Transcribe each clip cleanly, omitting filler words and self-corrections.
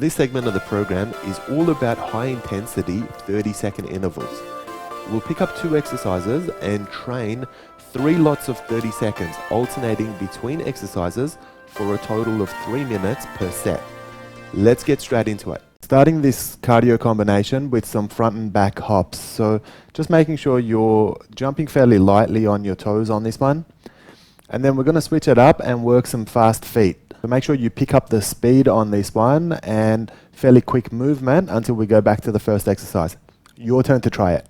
This segment of the program is all about high intensity 30-second intervals. We'll pick up 2 exercises and train 3 lots of 30 seconds, alternating between exercises for a total of 3 minutes per set. Let's get straight into it. Starting this cardio combination with some front and back hops. So just making sure you're jumping fairly lightly on your toes on this one. And then we're going to switch it up and work some fast feet. So make sure you pick up the speed on this one and fairly quick movement until we go back to the first exercise. Your turn to try it.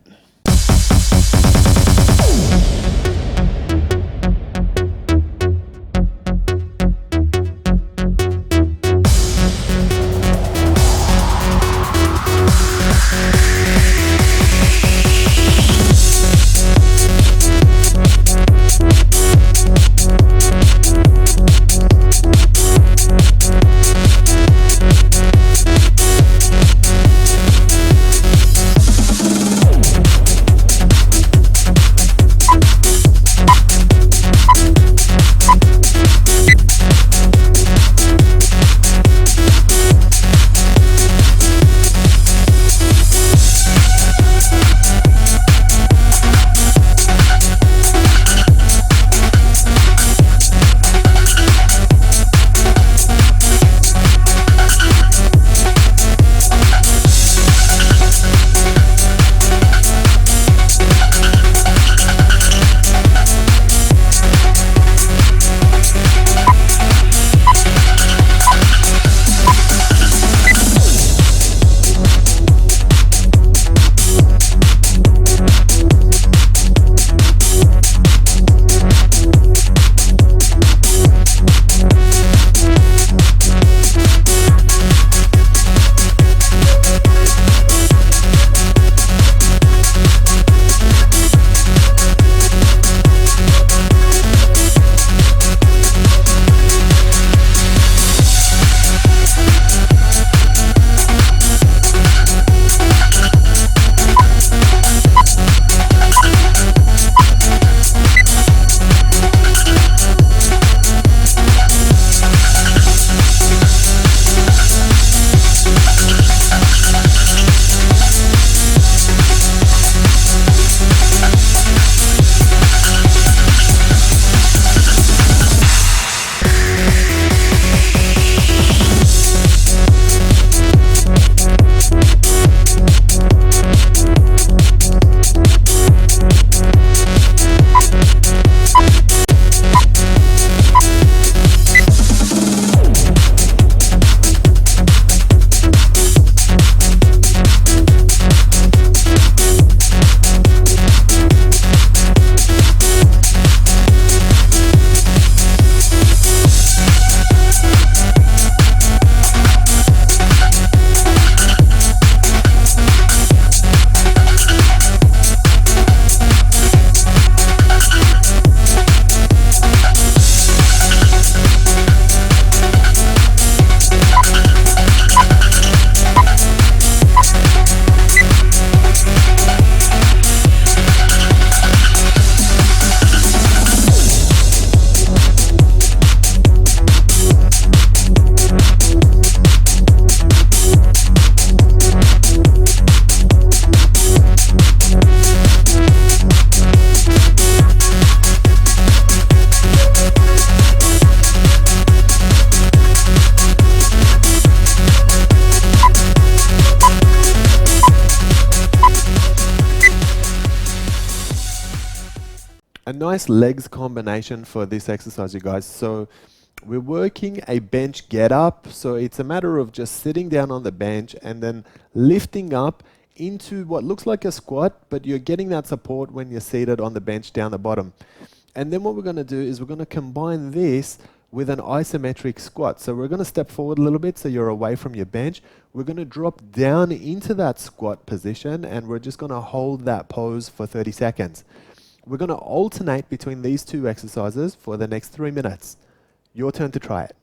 A nice legs combination for this exercise, you guys. So we're working a bench get up. So it's a matter of just sitting down on the bench and then lifting up into what looks like a squat, but you're getting that support when you're seated on the bench down the bottom. And then what we're going to do is we're going to combine this with an isometric squat. So we're going to step forward a little bit so you're away from your bench. We're going to drop down into that squat position and we're just going to hold that pose for 30 seconds. We're going to alternate between these 2 exercises for the next 3 minutes. Your turn to try it.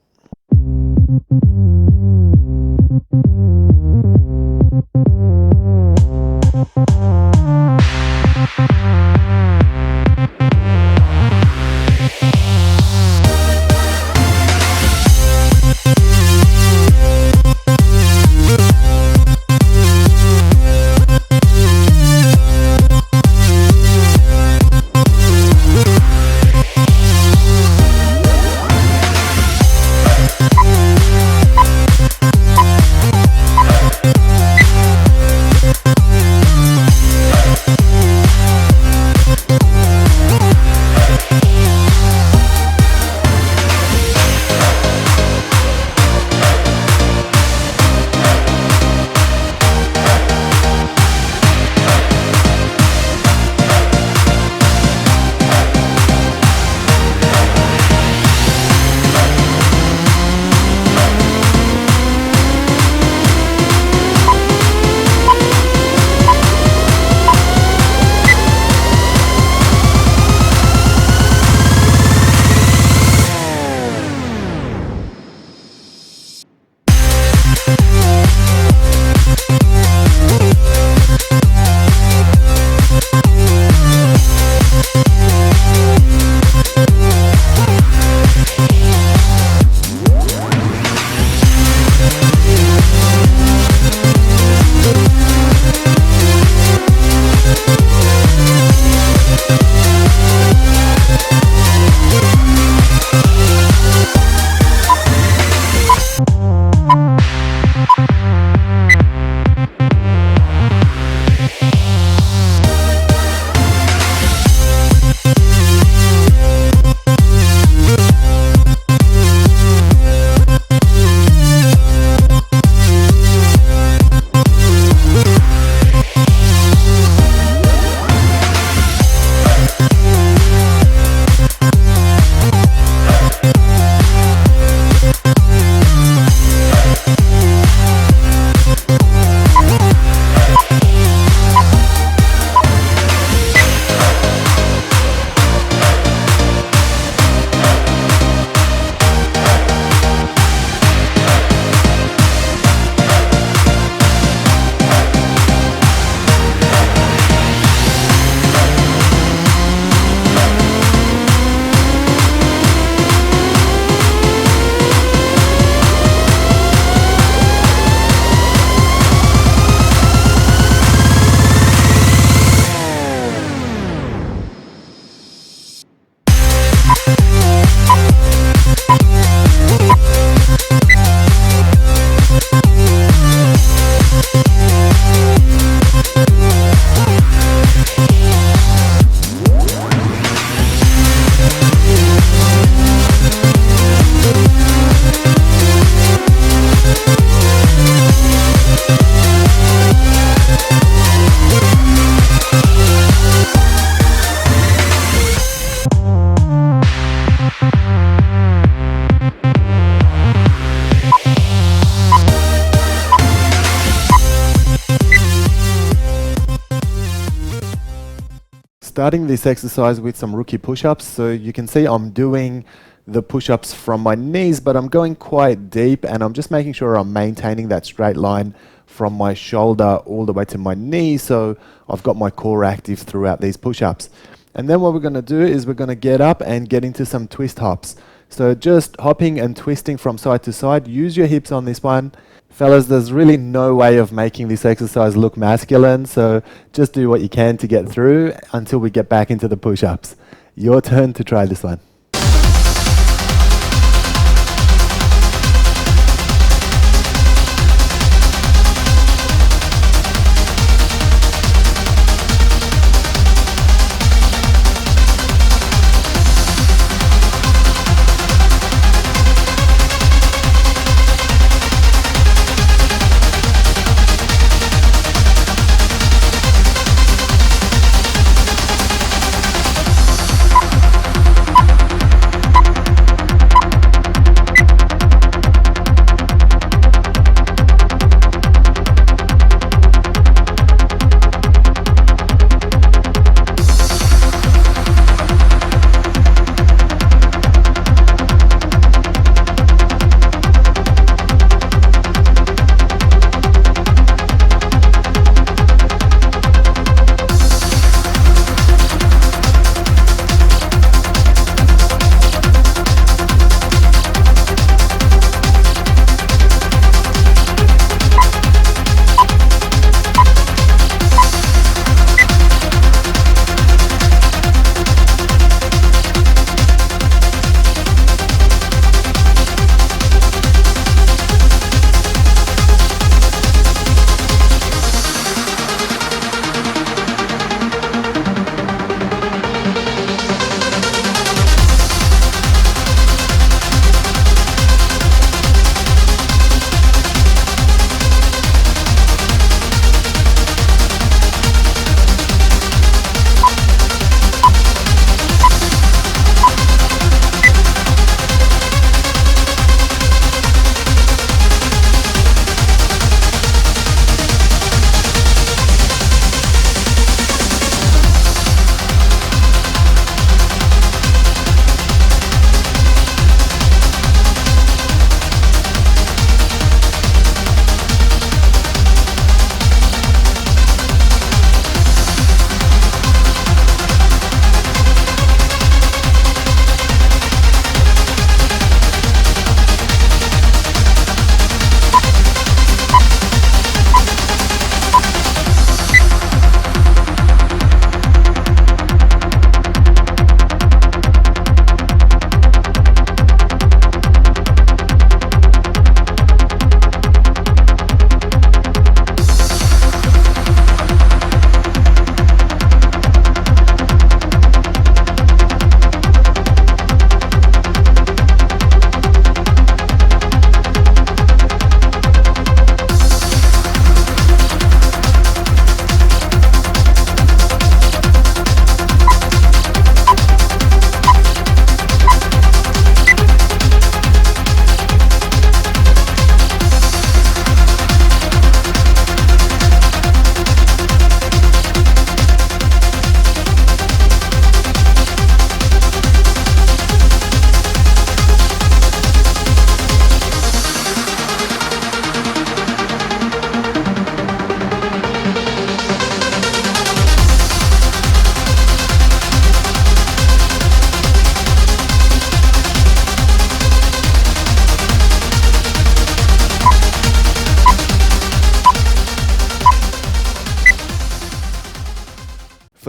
starting this exercise with some rookie push-ups. So you can see I'm doing the push-ups from my knees, but I'm going quite deep, and I'm just making sure I'm maintaining that straight line from my shoulder all the way to my knee, so I've got my core active throughout these push-ups. And then what we're going to do is we're going to get up and get into some twist hops. So just hopping and twisting from side to side. Use your hips on this one. Fellas, there's really no way of making this exercise look masculine, so just do what you can to get through until we get back into the push-ups. Your turn to try this one.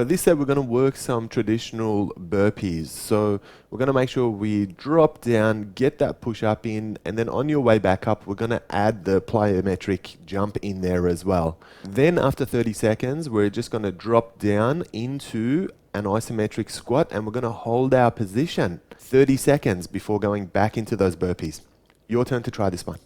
For this set, we're going to work some traditional burpees. So we're going to make sure we drop down, get that push up in, and then on your way back up, we're going to add the plyometric jump in there as well. Then after 30 seconds, we're just going to drop down into an isometric squat, and we're going to hold our position 30 seconds before going back into those burpees. Your turn to try this one.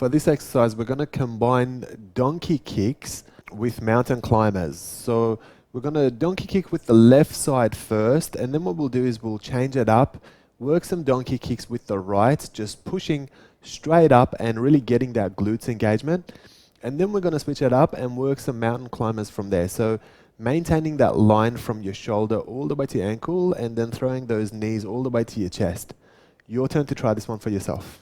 For this exercise, we're going to combine donkey kicks with mountain climbers. So we're going to donkey kick with the left side first, and then what we'll do is we'll change it up, work some donkey kicks with the right, just pushing straight up and really getting that glutes engagement. And then we're going to switch it up and work some mountain climbers from there. So maintaining that line from your shoulder all the way to your ankle, and then throwing those knees all the way to your chest. Your turn to try this one for yourself.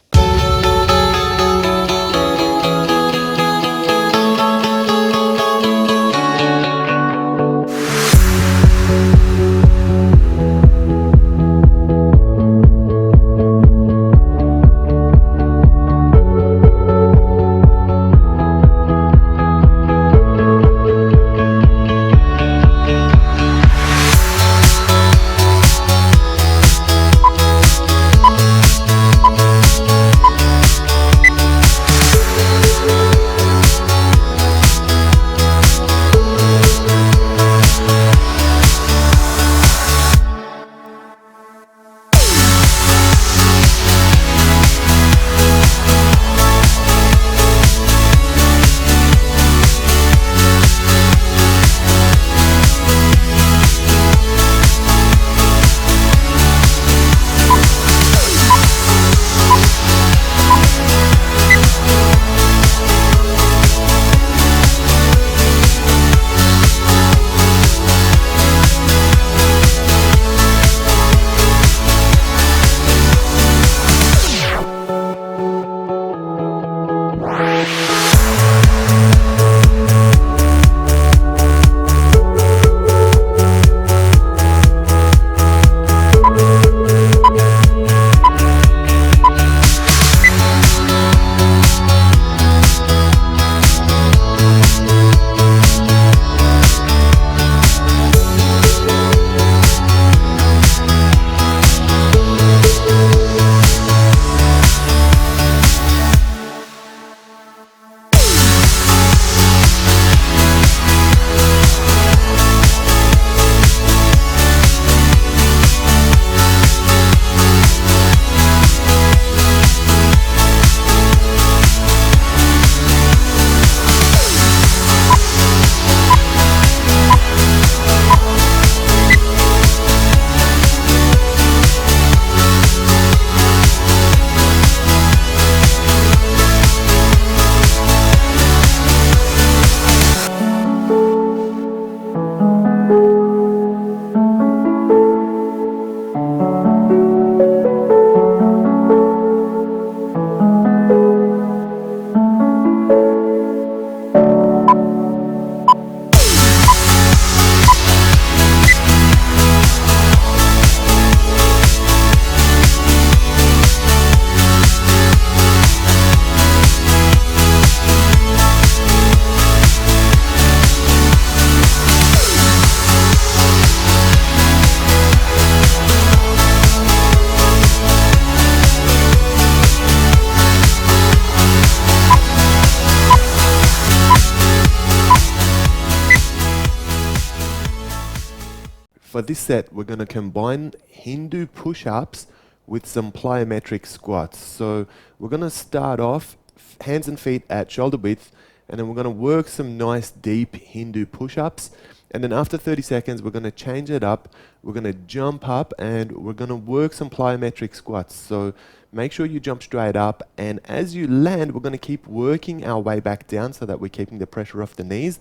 For this set, we're going to combine Hindu push-ups with some plyometric squats. So we're going to start off hands and feet at shoulder width, and then we're going to work some nice deep Hindu push-ups. And then after 30 seconds, we're going to change it up. We're going to jump up and we're going to work some plyometric squats. So make sure you jump straight up. And as you land, we're going to keep working our way back down so that we're keeping the pressure off the knees.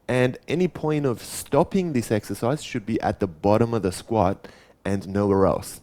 And any point of stopping this exercise should be at the bottom of the squat and nowhere else.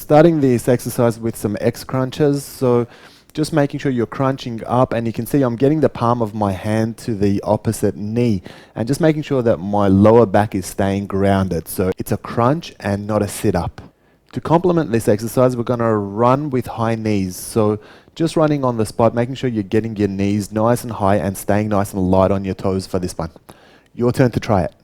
Starting this exercise with some X crunches. So just making sure you're crunching up, and you can see I'm getting the palm of my hand to the opposite knee and just making sure that my lower back is staying grounded. So it's a crunch and not a sit up. To complement this exercise, we're going to run with high knees. So just running on the spot, making sure you're getting your knees nice and high and staying nice and light on your toes for this one. Your turn to try it.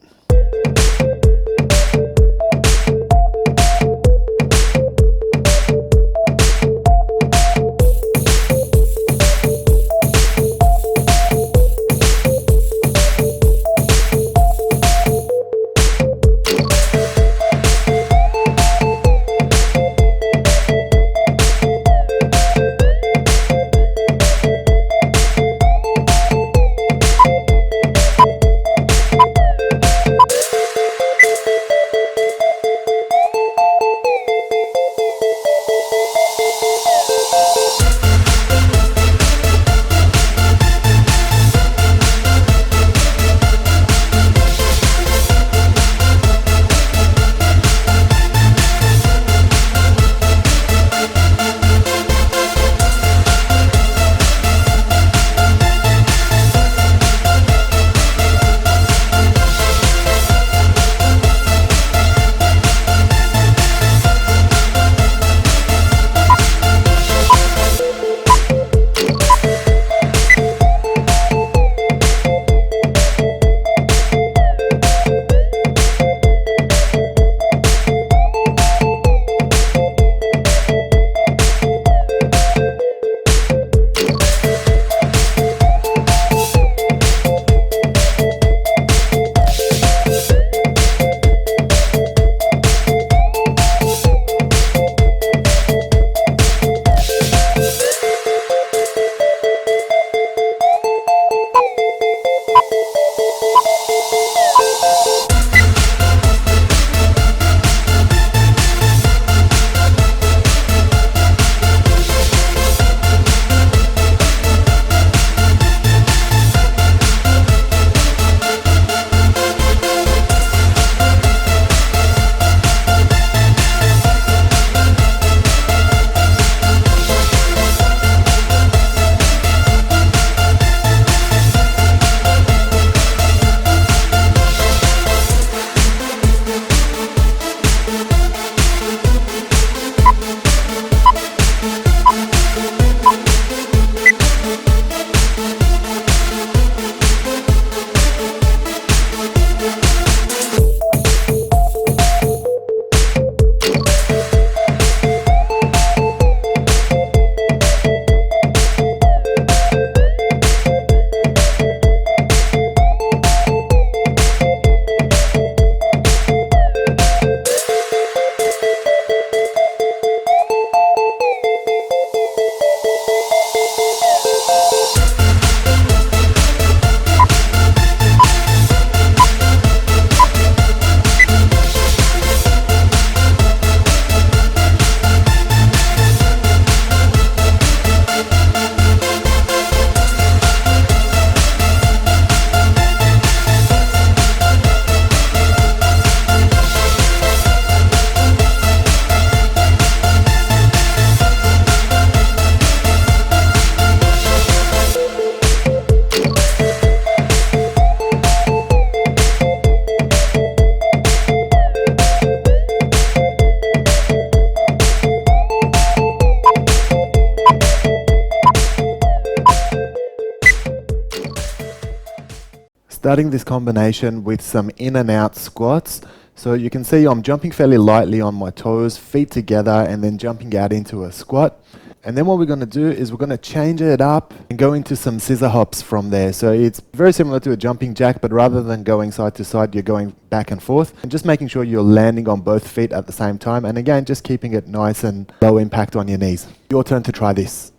Starting this combination with some in and out squats. So you can see I'm jumping fairly lightly on my toes, feet together, and then jumping out into a squat. And then what we're going to do is we're going to change it up and go into some scissor hops from there. So it's very similar to a jumping jack, but rather than going side to side, you're going back and forth and just making sure you're landing on both feet at the same time. And again, just keeping it nice and low impact on your knees. Your turn to try this.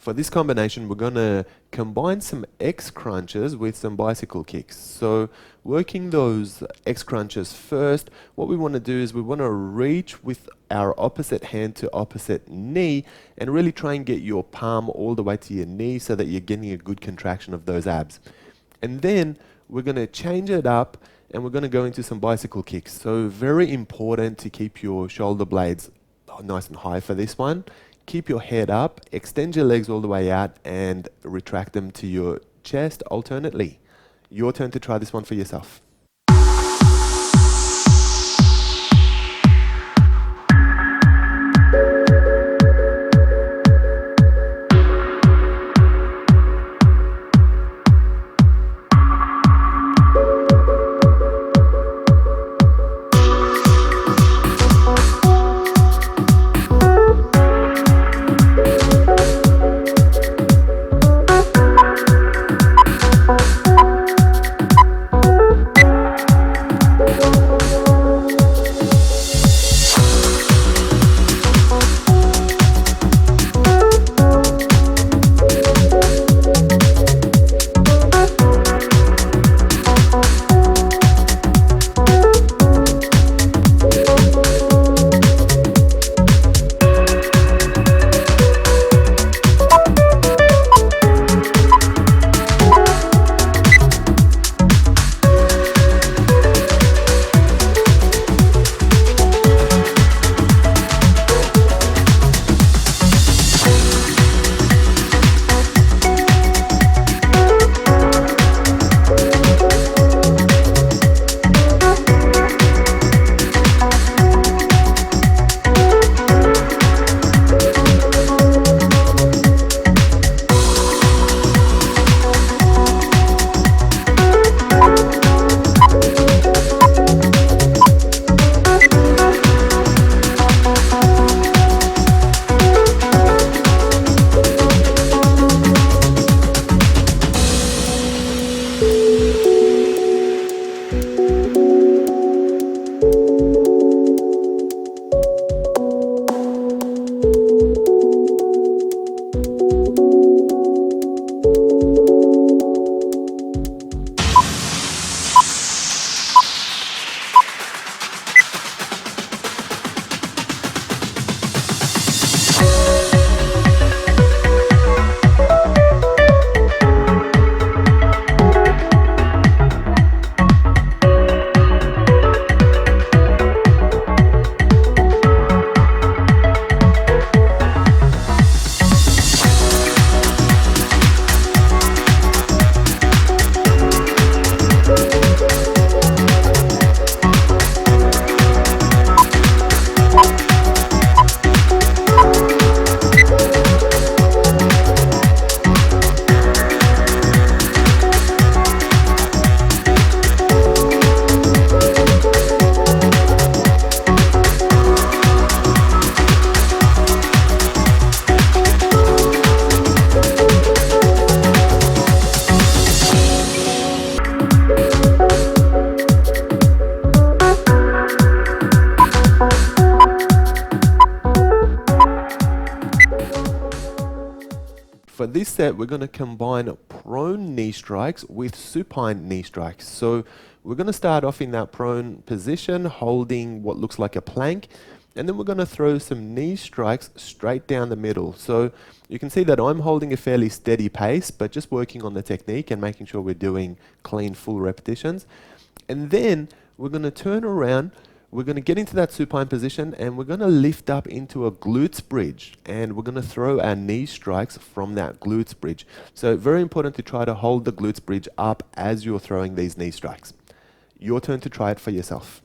For this combination, we're going to combine some X crunches with some bicycle kicks. So working those X crunches first, what we want to do is we want to reach with our opposite hand to opposite knee and really try and get your palm all the way to your knee so that you're getting a good contraction of those abs. And then we're going to change it up and we're going to go into some bicycle kicks. So very important to keep your shoulder blades nice and high for this one. Keep your head up, extend your legs all the way out and retract them to your chest alternately. Your turn to try this one for yourself. For this set, we're going to combine prone knee strikes with supine knee strikes. So we're going to start off in that prone position, holding what looks like a plank, and then we're going to throw some knee strikes straight down the middle. So you can see that I'm holding a fairly steady pace, but just working on the technique and making sure we're doing clean, full repetitions. And then we're going to turn around, we're going to get into that supine position, and we're going to lift up into a glutes bridge, and we're going to throw our knee strikes from that glutes bridge. So very important to try to hold the glutes bridge up as you're throwing these knee strikes. Your turn to try it for yourself.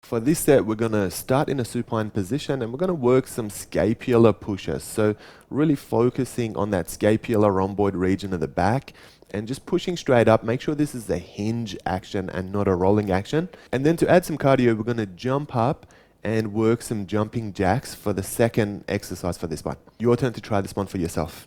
For this set, we're going to start in a supine position and we're going to work some scapular pushes. So really focusing on that scapular rhomboid region of the back and just pushing straight up. Make sure this is a hinge action and not a rolling action. And then to add some cardio, we're going to jump up and work some jumping jacks for the second exercise for this one. Your turn to try this one for yourself.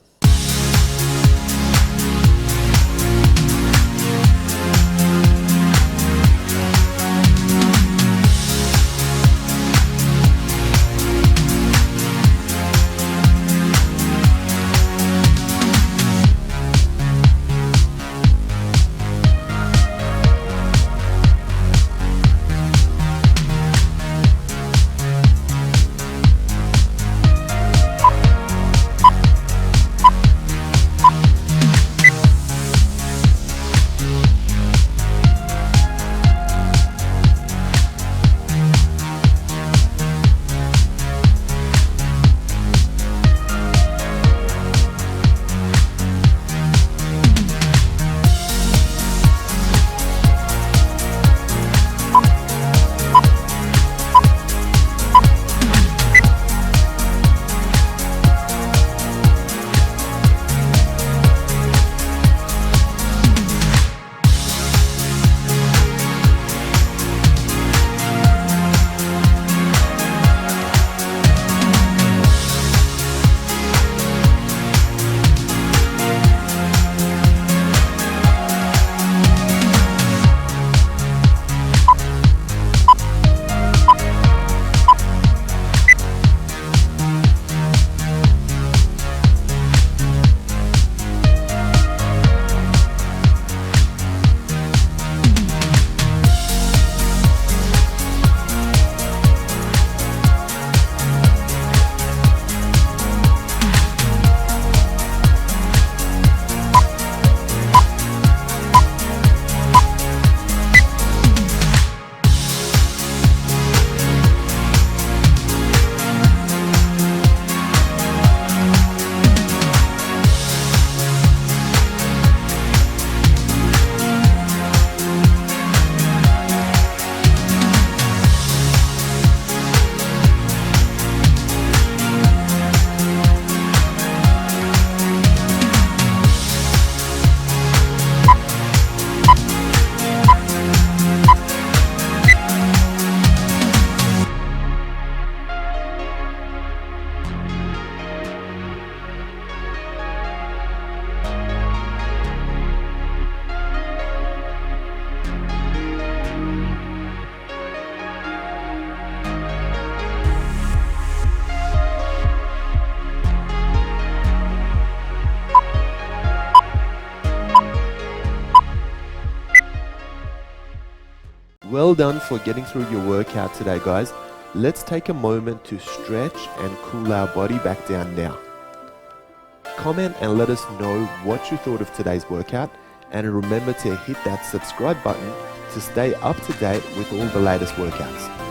well done for getting through your workout today, guys. Let's take a moment to stretch and cool our body back down now. Comment and let us know what you thought of today's workout, and remember to hit that subscribe button to stay up to date with all the latest workouts.